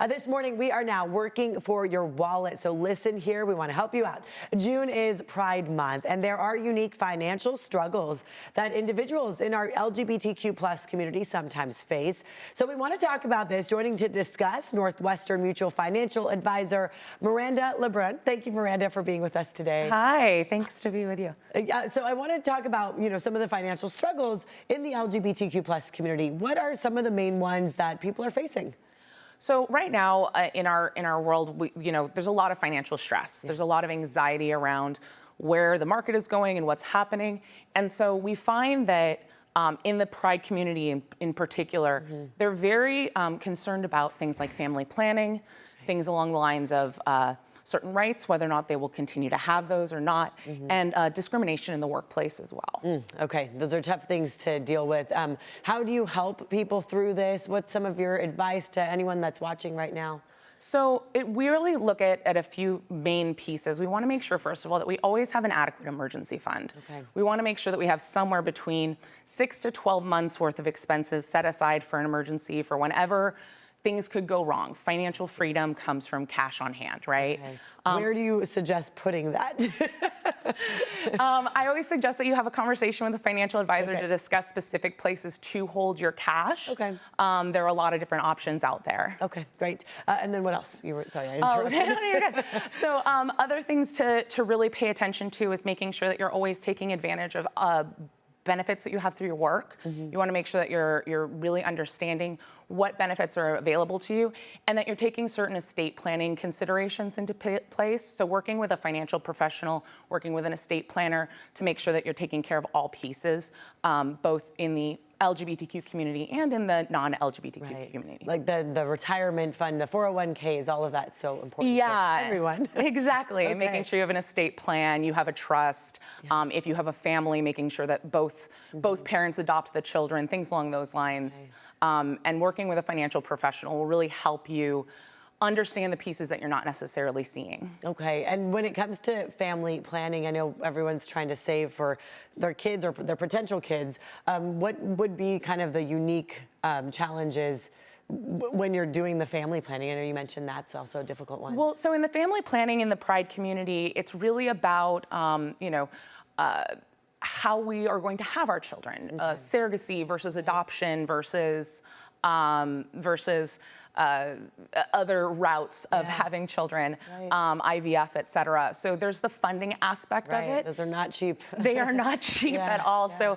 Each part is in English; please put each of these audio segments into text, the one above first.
This morning, we are now working for your wallet. So listen here, we want to help you out. June is Pride Month, and there are unique financial struggles that individuals in our LGBTQ plus community sometimes face. So we want to talk about this. Joining to discuss, Northwestern Mutual Financial Advisor Miranda LeBrun. Thank you, Miranda, for being with us today. Hi, thanks to be with you. So I want to talk about, some of the financial struggles in the LGBTQ plus community. What are some of the main ones that people are facing? So right now in our world, there's a lot of financial stress. There's a lot of anxiety around where the market is going and what's happening. And so we find that in the Pride community in particular, they're very concerned about things like family planning, things along the lines of certain rights, whether or not they will continue to have those or not, and discrimination in the workplace as well. Okay, those are tough things to deal with. How do you help people through this? What's some of your advice to anyone that's watching right now? So we really look at a few main pieces. We want to make sure, first of all, that we always have an adequate emergency fund. Okay. We want to make sure that we have somewhere between 6 to 12 months worth of expenses set aside for an emergency for whenever things could go wrong. Financial freedom comes from cash on hand, right? Okay. Where do you suggest putting that? I always suggest that you have a conversation with a financial advisor to discuss specific places to hold your cash. Okay. There are a lot of different options out there. Okay, great. And then what else? Sorry, I interrupted. No, you're good. So other things to really pay attention to is making sure that you're always taking advantage of benefits that you have through your work. You want to make sure that you're really understanding what benefits are available to you and that you're taking certain estate planning considerations into place. So working with a financial professional, working with an estate planner to make sure that you're taking care of all pieces, both in the LGBTQ community and in the non-LGBTQ community. Like the retirement fund, the 401ks, all of that's so important for everyone. Exactly. Okay. Making sure you have an estate plan, you have a trust. If you have a family, making sure that both parents adopt the children, things along those lines. And working with a financial professional will really help you understand the pieces that you're not necessarily seeing. Okay, and when it comes to family planning, I know everyone's trying to save for their kids or their potential kids. What would be kind of the unique challenges when you're doing the family planning? I know you mentioned that's also a difficult one. Well, so in the family planning in the Pride community, it's really about, how we are going to have our children, surrogacy versus adoption versus other routes of having children, IVF, et cetera. So there's the funding aspect of it. Those are not cheap. They are not cheap at all. So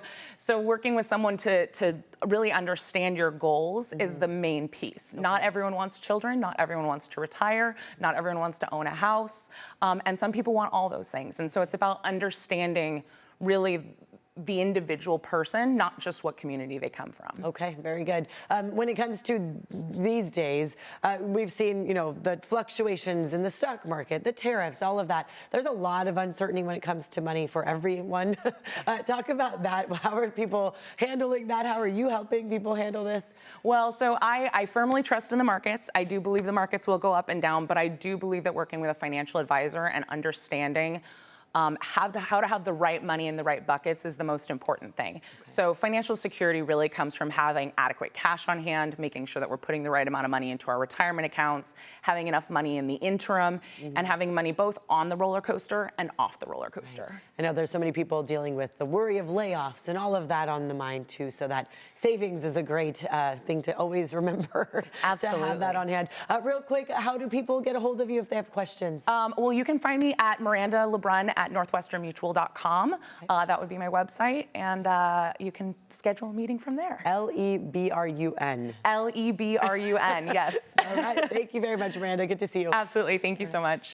working with someone to really understand your goals is the main piece. Not everyone wants children. Not everyone wants to retire. Not everyone wants to own a house. And some people want all those things. And so it's about understanding really the individual person, not just what community they come from. Okay, very good. When it comes to these days, we've seen, the fluctuations in the stock market, the tariffs, all of that. There's a lot of uncertainty when it comes to money for everyone. Talk about that. How are people handling that? How are you helping people handle this? Well, so I firmly trust in the markets. I do believe the markets will go up and down, but I do believe that working with a financial advisor and understanding how to have the right money in the right buckets is the most important thing. So financial security really comes from having adequate cash on hand, making sure that we're putting the right amount of money into our retirement accounts, having enough money in the interim, and having money both on the roller coaster and off the roller coaster. I know there's so many people dealing with the worry of layoffs and all of that on the mind too, so that savings is a great thing to always remember. Absolutely. To have that on hand. Real quick, how do people get a hold of you if they have questions? Well, you can find me at Miranda LeBrun at northwesternmutual.com. That would be my website, and you can schedule a meeting from there. LeBrun. LeBrun, yes. All right, thank you very much, Miranda. Good to see you. Absolutely, thank you so much.